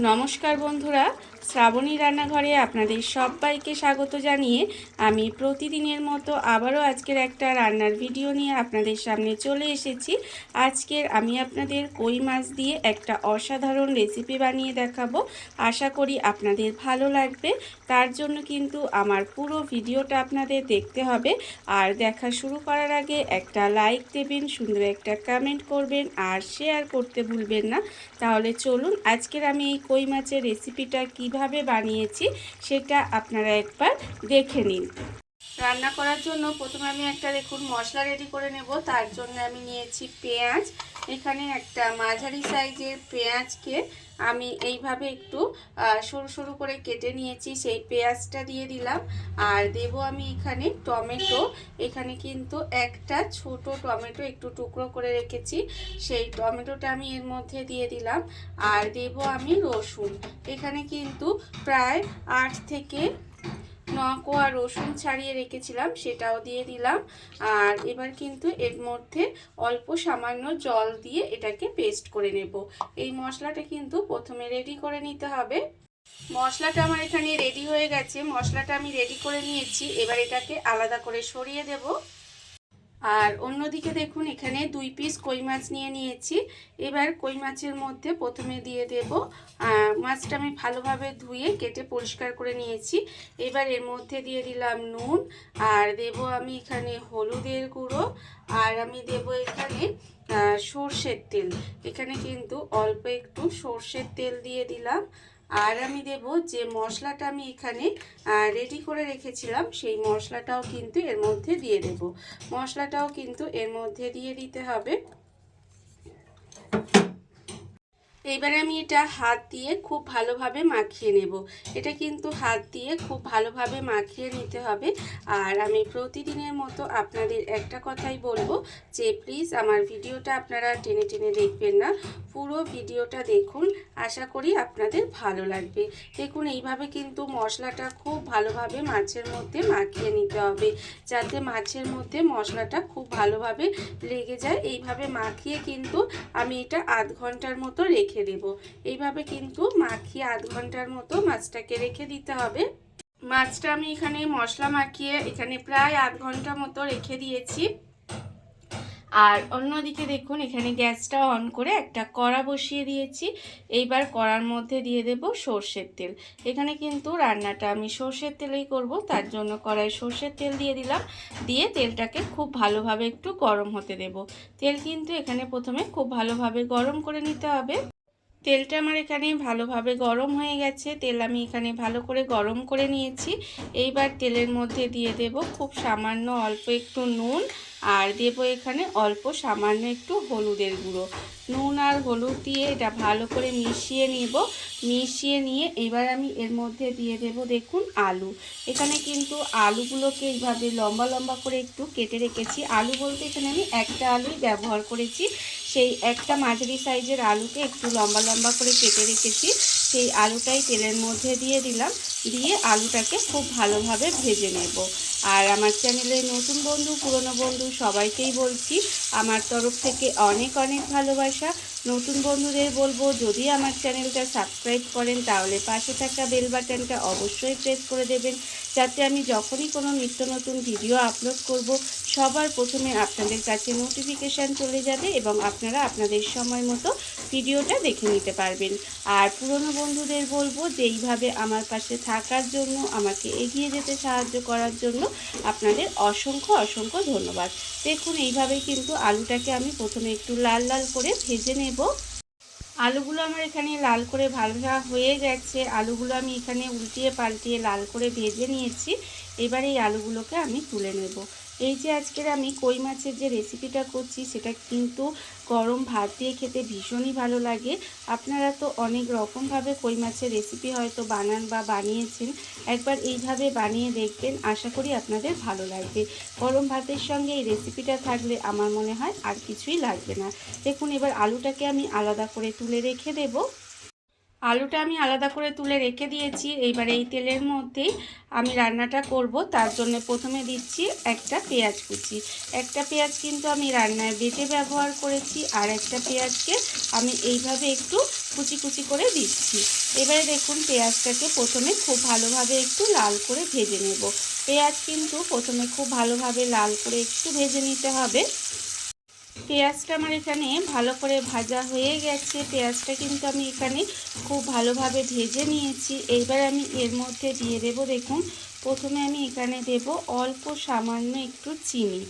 নমস্কার বন্ধুরা, শ্রাবণী রান্নাঘরে আপনাদের সবাইকে স্বাগত জানিয়ে আমি প্রতিদিনের মতো আবারও আজকের একটা রান্নার ভিডিও নিয়ে আপনাদের সামনে চলে এসেছি। আজকের আমি আপনাদের কই মাছ দিয়ে একটা অসাধারণ রেসিপি বানিয়ে দেখাবো। আশা করি আপনাদের ভালো লাগবে। তার জন্য কিন্তু আমার পুরো ভিডিওটা আপনাদের দেখতে হবে। আর দেখা শুরু করার আগে একটা লাইক দেবেন, সুন্দর একটা কমেন্ট করবেন আর শেয়ার করতে ভুলবেন না। তাহলে চলুন আজকের আমি এই কই মাছের রেসিপিটা কিভাবে বানিয়েছি সেটা আপনারা একবার দেখে নিন। রান্না করার জন্য প্রথমে আমি একটা দেখুন মশলা রেডি করে নেব। তার জন্য আমি নিয়েছি পেঁয়াজ। এখানে একটা মাঝারি সাইজের পেঁয়াজকে আমি এইভাবে একটু সরু সরু করে কেটে নিয়েছি, সেই পেঁয়াজটা দিয়ে দিলাম। আর দেব আমি এখানে টমেটো। এখানে কিন্তু একটা ছোট টমেটো একটু টুকরো করে রেখেছি, সেই টমেটোটা আমি এর মধ্যে দিয়ে দিলাম। আর দেব আমি রসুন। এখানে কিন্তু প্রায় 8 থেকে 9 কোয়া রসুন ছাড়িয়ে রেখেছিলাম, সেটাও দিয়ে দিলাম। আর এবার কিন্তু এর মধ্যে অল্প সামান্য জল দিয়ে এটাকে পেস্ট করে নেব। এই মশলাটা কিন্তু প্রথমে রেডি করে নিতে হবে। মশলাটা আমার এখানে রেডি হয়ে গেছে, মশলাটা আমি রেডি করে নিয়েছি। এবার এটাকে আলাদা করে সরিয়ে দেব। আর অন্যদিকে দেখুন এখানে 2 পিস কই মাছ নিয়ে নিয়েছি। এবার কই মাছের মধ্যে প্রথমে দিয়ে দেব, মাছটা আমি ভালোভাবে ধুয়ে কেটে পরিষ্কার করে নিয়েছি। এবার এর মধ্যে দিয়ে দিলাম নুন, আর দেব আমি এখানে হলুদের গুঁড়ো, আর আমি দেব এখানে সর্ষের তেল। এখানে কিন্তু অল্প একটু সর্ষের তেল দিয়ে দিলাম। আর আমি দেব যে মশলাটা আমি এখানে রেডি করে রেখেছিলাম, সেই মশলাটাও কিন্তু এর মধ্যে দিয়ে দেব। মশলাটাও কিন্তু এর মধ্যে দিয়ে দিতে হবে। এইবারে আমি এটা হাত দিয়ে খুব ভালোভাবে মাখিয়ে নেব। এটা কিন্তু হাত দিয়ে খুব ভালোভাবে মাখিয়ে নিতে হবে। আর আমি প্রতিদিনের মতো আপনাদের একটা কথাই বলবো যে প্লিজ আমার ভিডিওটা আপনারা টেনে টেনে দেখবেন না, পুরো ভিডিওটা দেখুন। আশা করি আপনাদের ভালো লাগবে। দেখুন এইভাবে কিন্তু মশলাটা খুব ভালোভাবে মাছের মধ্যে মাখিয়ে নিতে হবে, যাতে মাছের মধ্যে মশলাটা খুব ভালোভাবে লেগে যায়। এইভাবে মাখিয়ে কিন্তু আমি এটা আধ ঘন্টার মতো রেখে দেব। এইভাবে কিন্তু মাখিয়ে আধ ঘন্টার মতো মাছটাকে রেখে দিতে হবে। মাছটা আমি এখানে মশলা মাখিয়ে এখানে প্রায় আধ ঘন্টা মতো রেখে দিয়েছি। আর অন্যদিকে দেখুন এখানে গ্যাসটা অন করে একটা কড়া বসিয়ে দিয়েছি। এইবার কড়ার মধ্যে দিয়ে দেব সর্ষের তেল। এখানে কিন্তু রান্নাটা আমি সর্ষের তেলেই করব, তার জন্য কড়াই সর্ষের তেল দিয়ে দিলাম। দিয়ে তেলটাকে খুব ভালোভাবে একটু গরম হতে দেব। তেল কিন্তু এখানে প্রথমে খুব ভালোভাবে গরম করে নিতে হবে। তেলটা আমার এখানে ভালোভাবে গরম হয়ে গেছে। তেল আমি এখানে ভালো করে গরম করে নিয়েছি। এইবার তেলের মধ্যে দিয়ে দেব খুব সামান্য অল্প একটু নুন, আর দেব এখানে অল্প সামান্য একটু হলুদের গুঁড়ো। নুন আর হলুদ দিয়ে এটা ভালো করে মিশিয়ে নেব। মিশিয়ে নিয়ে এবার আমি এর মধ্যে দিয়ে দেব দেখুন আলু। এখানে কিন্তু আলুগুলোকে এইভাবে লম্বা লম্বা করে একটু কেটে রেখেছি। আলু বলতে এখানে আমি একটা আলুই ব্যবহার করেছি। সেই একটা মাঝারি সাইজের আলুকে একটু লম্বা লম্বা করে কেটে রেখেছি, সেই আলুটাই তেলের মধ্যে দিয়ে দিলাম। দিয়ে আলুটাকে খুব ভালোভাবে ভেজে নেব। আর আমার চ্যানেলের নতুন বন্ধু পুরনো বন্ধু সবাইকেই বলছি আমার তরফ থেকে অনেক অনেক ভালোবাসা। নতুন বন্ধুদের বলবো যদি আমার চ্যানেলটা সাবস্ক্রাইব করেন তাহলে পাশে থাকা বেল বাটনটা অবশ্যই প্রেস করে দেবেন, যাতে আমি যখনই কোনো নিত্য নতুন ভিডিও আপলোড করব সবার প্রথমে আপনাদের কাছে নোটিফিকেশান চলে যাবে এবং আপনারা আপনাদের সময় মতো ভিডিওটা দেখে নিতে পারবেন। আর পুরনো বন্ধুদের বলবো যে এইভাবে আমার পাশে থাকার জন্য, আমাকে এগিয়ে যেতে সাহায্য করার জন্য আপনাদের অসংখ্য অসংখ্য ধন্যবাদ। দেখুন এইভাবেই কিন্তু আলুটাকে আমি প্রথমে একটু লাল লাল করে ভেজে নেব। আলুগুলো আমার এখানে লাল করে ভাজা হয়ে গেছে। আলুগুলো আমি এখানে উল্টিয়ে পাল্টিয়ে লাল করে ভেজে নিয়েছি। এবার এই আলুগুলোকে আমি তুলে নেব। এই যে আজকের আমি কই মাছের যে রেসিপিটা করছি সেটা কিন্তু গরম ভাত দিয়ে খেতে ভীষণই ভালো লাগে। আপনারা তো অনেক রকমভাবে কই মাছের রেসিপি হয়তো বানান বা বানিয়েছেন, একবার এইভাবে বানিয়ে দেখবেন, আশা করি আপনাদের ভালো লাগবে। গরম ভাতের সঙ্গে এই রেসিপিটা থাকলে আমার মনে হয় আর কিছুই লাগবে না। দেখুন এবার আলুটাকে আমি আলাদা করে তুলে রেখে দেব। আলুটা আমি আলাদা করে তুলে রেখে দিয়েছি। এইবার এই তেলের মধ্যেই আমি রান্নাটা করব। তার জন্য প্রথমে দিচ্ছি একটা পেঁয়াজ কুচি। একটা পেঁয়াজ কিন্তু আমি রান্নায় বেটে ব্যবহার করেছি, আর একটা পেঁয়াজকে আমি এইভাবে একটু কুচি কুচি করে দিচ্ছি। এবারে দেখুন পেঁয়াজটাকে প্রথমে খুব ভালোভাবে একটু লাল করে ভেজে নেব। পেঁয়াজ কিন্তু প্রথমে খুব ভালোভাবে লাল করে একটু ভেজে নিতে হবে। পেঁয়াজটা আমার এখানে ভালো করে ভাজা হয়ে গেছে। পেঁয়াজটা কিন্তু আমি এখানে খুব ভালোভাবে ভেজে নিয়েছি। এইবার আমি এর মধ্যে দিয়ে দেব, দেখুন প্রথমে আমি এখানে দেব অল্প সামান্য একটু চিনি।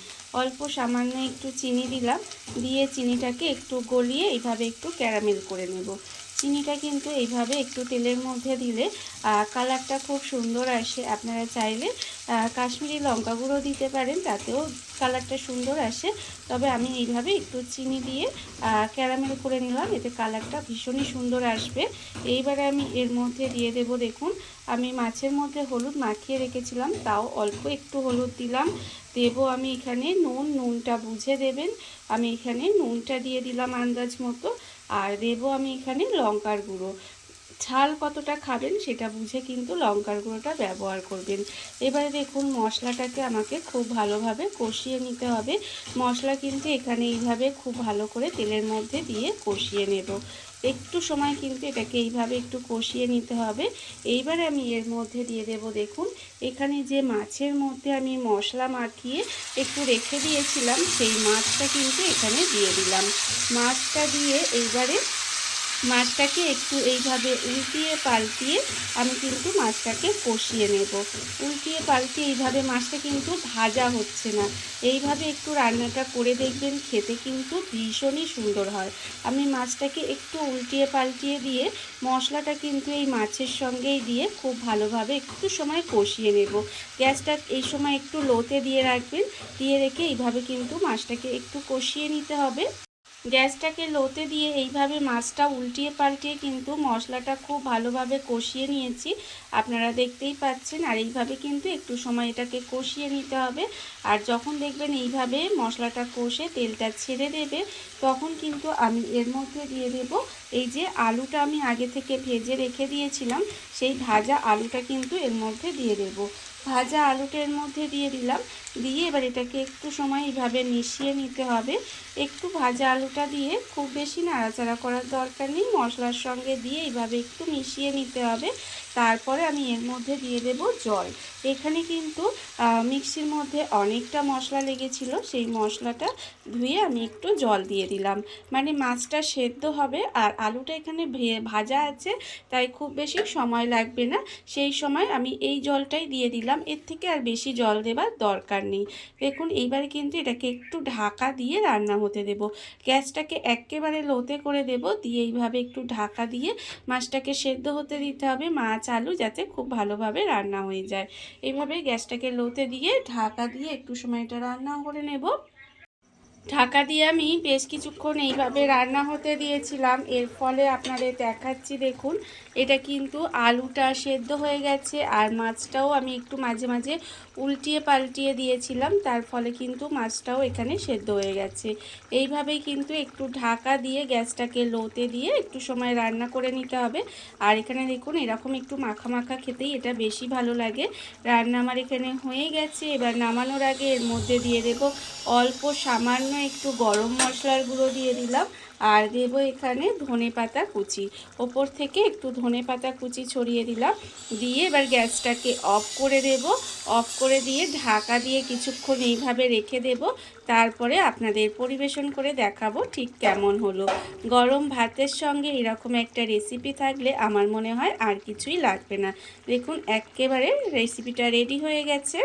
অল্প সামান্য একটু চিনি দিলাম, দিয়ে চিনিটাকে একটু গলিয়ে এইভাবে একটু ক্যারামেল করে নেব। চিনিটা কিন্তু এইভাবে একটু তেলের মধ্যে দিলে কালারটা খুব সুন্দর আসে। আপনারা চাইলে কাশ্মীরি লঙ্কা গুঁড়ো দিতে পারেন, তাতেও কালারটা সুন্দর আসে। তবে আমি এইভাবে একটু চিনি দিয়ে ক্যারামেল করে নিলাম, এতে কালারটা ভীষণই সুন্দর আসবে। এইবারে আমি এর মধ্যে দিয়ে দেব, দেখুন আমি মাছের মধ্যে হলুদ মাখিয়ে রেখেছিলাম, তাও অল্প একটু হলুদ দিলাম। দেব আমি এখানে নুনটা বুঝে দেবেন। আমি এখানে নুনটা দিয়ে দিলাম আন্দাজ মতো। আর দেব আমি এখানে লঙ্কার গুঁড়ো। ঝাল কতটা খাবেন সেটা বুঝে কিন্তু লঙ্কার গুঁড়োটা ব্যবহার করবেন। এবারে দেখুন মশলাটাকে আমাকে খুব ভালোভাবে কষিয়ে নিতে হবে। মশলা কিন্তু এখানে এইভাবে খুব ভালো করে তেলের মধ্যে দিয়ে কষিয়ে নেব। একটু সময় কিন্তু এটাকে এইভাবে একটু কষিয়ে নিতে হবে। এইবারে আমি এর মধ্যে দিয়ে দেব, দেখুন এখানে যে মাছের মধ্যে আমি মশলা মাখিয়ে একটু রেখে দিয়েছিলাম, সেই মাছটা কিন্তু এখানে দিয়ে দিলাম। মাছটা দিয়ে এইবারে মাছটাকে একটু এইভাবে উল্টিয়ে পাল্টিয়ে আমি কিন্তু মাছটাকে কষিয়ে নেব। উল্টিয়ে পাল্টিয়ে এইভাবে মাছটা কিন্তু ভাজা হচ্ছে না, এইভাবে একটু রান্নাটা করে দেখবেন, খেতে কিন্তু ভীষণই সুন্দর হয়। আমি মাছটাকে একটু উল্টিয়ে পাল্টিয়ে দিয়ে মশলাটা কিন্তু এই মাছের সঙ্গেই দিয়ে খুব ভালোভাবে একটু সময় কষিয়ে নেব। গ্যাসটা এই সময় একটু লোতে দিয়ে রাখবেন, দিয়ে রেখে এইভাবে কিন্তু মাছটাকে একটু কষিয়ে নিতে হবে। গ্যাসটাকে লোতে দিয়ে এইভাবে মাছটা উল্টিয়ে পাল্টিয়ে কিন্তু মশলাটা খুব ভালোভাবে কষিয়ে নিয়েছি, আপনারা দেখতেই পাচ্ছেন। আর এইভাবে কিন্তু একটু সময় এটাকে কষিয়ে নিতে হবে। আর যখন দেখবেন এইভাবে মশলাটা কষে তেলটা ছেড়ে দেবে, তখন কিন্তু আমি এর মধ্যে দিয়ে দেব এই যে আলুটা আমি আগে থেকে ভেজে রেখে দিয়েছিলাম, সেই ভাজা আলুটা কিন্তু এর মধ্যে দিয়ে দেব। ভাজা আলুটা এর মধ্যে দিয়ে দিলাম, দিয়ে এবার এটাকে একটু সময় এইভাবে মিশিয়ে নিতে হবে। একটু ভাজা আলুটা দিয়ে খুব বেশি নাড়াচাড়া করার দরকার নেই, মশলার সঙ্গে দিয়ে এইভাবে একটু মিশিয়ে নিতে হবে। তারপরে আমি এর মধ্যে দিয়ে দেব জল। এখানে কিন্তু মিক্সির মধ্যে অনেকটা মশলা লেগেছিল, সেই মশলাটা ধুয়ে আমি একটু জল দিয়ে দিলাম। মানে মাছটা সেদ্ধ হবে আর আলুটা এখানে ভাজা আছে, তাই খুব বেশি সময় লাগবে না। সেই সময় আমি এই জলটাই দিয়ে দিলাম, এর থেকে আর বেশি জল দেবার দরকার নেই। দেখুন এইবারে কিন্তু এটাকে একটু ঢাকা দিয়ে রান্না হতে দেব। গ্যাসটাকে একেবারে লোতে করে দেব, দিয়ে এইভাবে একটু ঢাকা দিয়ে মাছটাকে সেদ্ধ হতে দিতে হবে, মাছ আলু যাতে খুব ভালোভাবে রান্না হয়ে যায়। এইভাবে গ্যাসটাকে লোতে দিয়ে ঢাকা দিয়ে একটু সময় এটা রান্না করে নেব। ঢাকা দিয়ে আমি বেশ কিছুক্ষণ এইভাবে রান্না হতে দিয়েছিলাম, এর ফলে আপনাদের দেখাচ্ছি, দেখুন এটা কিন্তু আলুটা সেদ্ধ হয়ে গেছে, আর মাছটাও আমি একটু মাঝে মাঝে উল্টিয়ে পাল্টিয়ে দিয়েছিলাম, তার ফলে কিন্তু মাছটাও এখানে সেদ্ধ হয়ে গেছে। এইভাবেই কিন্তু একটু ঢাকা দিয়ে গ্যাসটাকে লোতে দিয়ে একটু সময় রান্না করে নিতে হবে। আর এখানে দেখুন এরকম একটু মাখা মাখা খেতেই এটা বেশি ভালো লাগে। রান্না আমার এখানে হয়ে গেছে। এবার নামানোর আগে এর মধ্যে দিয়ে দেব অল্প সামান্য একটু গরম মশলার গুঁড়ো দিয়ে দিলাম, আর দেব এখানে ধনেপাতা কুচি। ওপর থেকে একটু ধনেপাতা কুচি ছড়িয়ে দিলাম, দিয়ে এবার গ্যাসটাকে অফ করে দেব। অফ করে দিয়ে ঢাকা দিয়ে কিছুক্ষণ এইভাবে রেখে দেব। তারপরে আপনাদের পরিবেশন করে দেখাবো ঠিক কেমন হলো। গরম ভাতের সঙ্গে এরকম একটা রেসিপি থাকলে আমার মনে হয় আর কিছুই লাগবে না। দেখুন একেবারে রেসিপিটা রেডি হয়ে গেছে।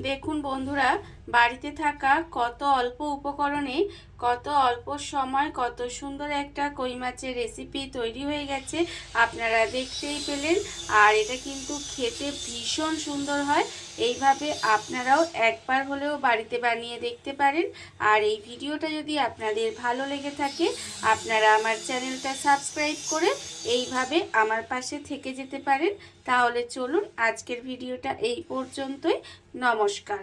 দেখুন বন্ধুরা, বাড়িতে থাকা কত অল্প উপকরণে কত অল্প সময় কত সুন্দর একটা কই মাছের রেসিপি তৈরি হয়ে গেছে, আপনারা দেখতেই পেলেন। আর এটা কিন্তু খেতে ভীষণ সুন্দর হয়। এইভাবে আপনারাও একবার হলেও বাড়িতে বানিয়ে দেখতে পারেন। আর এই ভিডিওটা যদি আপনাদের ভালো লেগে থাকে, আপনারা আমার চ্যানেলটা সাবস্ক্রাইব করে এইভাবে আমার পাশে থেকে যেতে পারেন। তাহলে চলুন আজকের ভিডিওটা এই পর্যন্তই। নমস্কার।